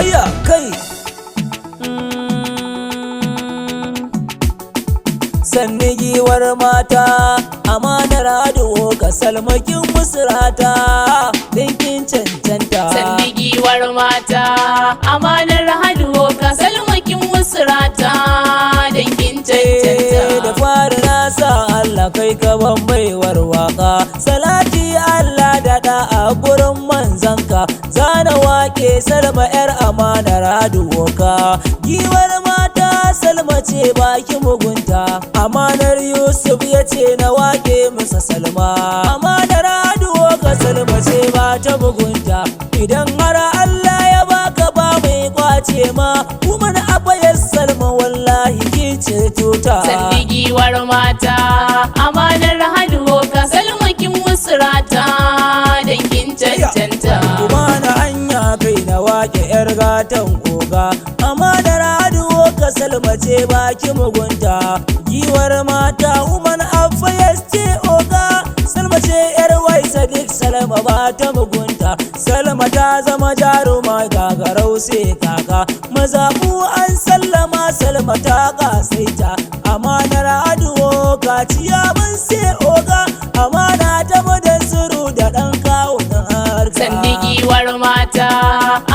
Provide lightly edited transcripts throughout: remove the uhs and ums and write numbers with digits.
hayya kai. Sanni giwar mata amanar ado ka salmakin musrata dinkin cancanta. Sanni giwar mata amanar ado ka salmakin musrata dinkin cancanta. Da fara na sa Allah kai ka ban baiwar waka, salati Allah daɗa a gurin manzanka, zana wake Salma yar amanar ado ka. Giwar mata Salma ce baki mugunta, amanar Yusuf ya ce na wake masa Salma. Amanar ado ka Salma ce ba ta mugunta, idan har Allah ya baka ba mai kwace ma, kuma na abayar Salma wallahi ki ceto ta. Sanni giwar mata amanar ado ka salmakin musrata dinkin cancanta. Kuma na hanya kai na wake yar gatan koga, amanar ado ka Salma ce baki mugunta. Giwar mata Umar Affayas ce oga, Salma ce yar wai Sadeeq. Salma ba ta mugunta, Salma ta zama jaruma gagarau sai kaka, mazaɓu an sallama Salma ta kasaita. Amanar ado ka ciyaman sai oga, amana ta mudan suru da ɗan kawunan harka. Sanni giwar mata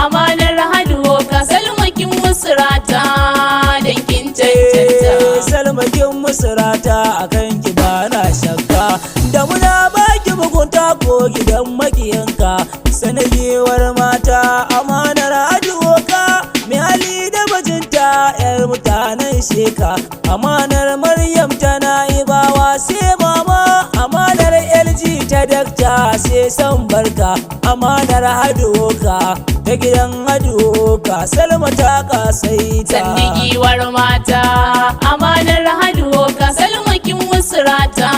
amanar ado ka salmakin musrata dinkin cancanta. Salmakin musrata akan ki ba na shakka, da muna baki mugunta ko gidan makiyanka. Sanagewar mata amanar ado ka, mai hali da bajinta yar mutanen sheka. Amanar Maryam tana ibawa sai mama, amanar LG ta dakta sai san barka. Amanar ado ka ta gidan ado ka, Salma ta kasaita. Sanni giwar mata amanar ado ka salmakin musrata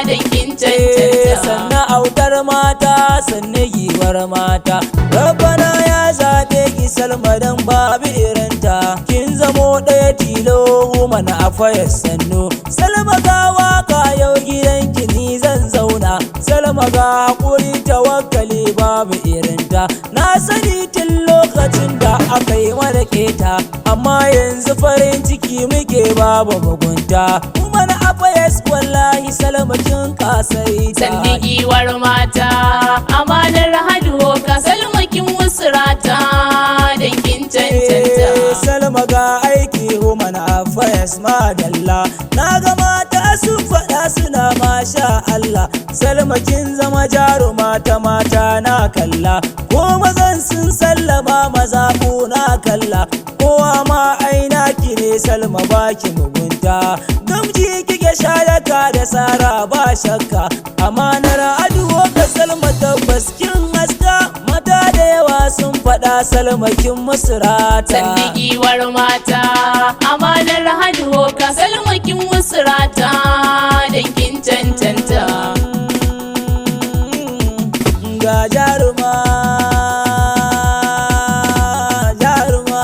dinkin cancanta. Sannan autar mata sannan giwar mata, Rabbana ya zaɓe ki Salma dan babu irinta, kin zamo ɗaya tilo mana Affayas sannu. Salma ga waka yau gidanki ni zan zauna, Salma ga haƙuri tawakkali babu irinta. Na sani tun lokacin da aka yi mana keta, amma yanzu farin ciki muke babu mugunta. Umar Affayas wallahi Salma kin kasaita. Sanni giwar mata amanar ado ka salmakin musrata dinkin cancanta. Salma ga aiki Umar Affayas madalla, na ga mata sun faɗa suna masha Allah. Salma kin zama jaruma ta mata na kalla, ko mazan sun sallama mazaɓu na kalla, kowa ma aina ki ne Salma baki mugunta. Gamji kike shayaka da sara ba shakka, amanar ado ka Salma tabbas kin haska, mata da yawa sun faɗa Salma kin musrata. Sanni giwar mata amanar ado ka salmakin musrata dinkin cancanta. Ga jaruma jaruma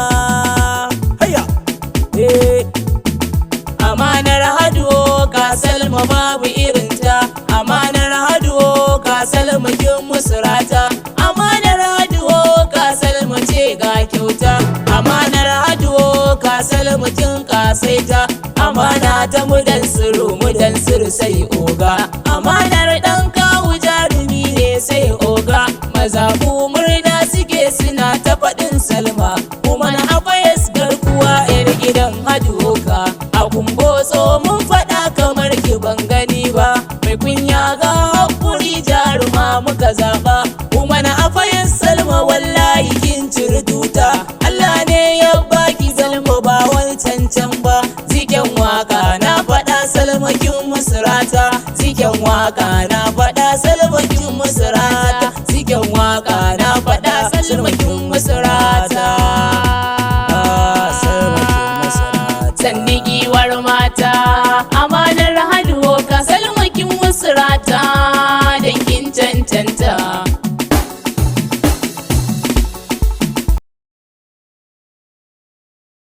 hayya Amanar ado ka Salma babu irinta, amanar ado ka salmakin musrata. Amanar ado ka Salma ce ga kyauta, amanar ado ka salmakin kasaita. Amana ta mudan sirru sai oga, amanar ɗan kawu jarumi ne sai oga. Mazaɓu murna suke suna ta faɗin Salma, kuma na Affayas garkuwa 'yar gidan ado ka. A kumbotso mun faɗa kamar ki ban gani ba, mai kunya ga hakuri jaruma muka zaɓa. Kuma na Affayas Salma wallahi kin ciri tuta, Allah ne ya baki Salma ba wancan can ba. Ziken waka na faɗa Salma kin musrata, ziken waka na faɗa Salma kin musrata, ziken waka na faɗa Salma kin musrata. Sanni giwar mata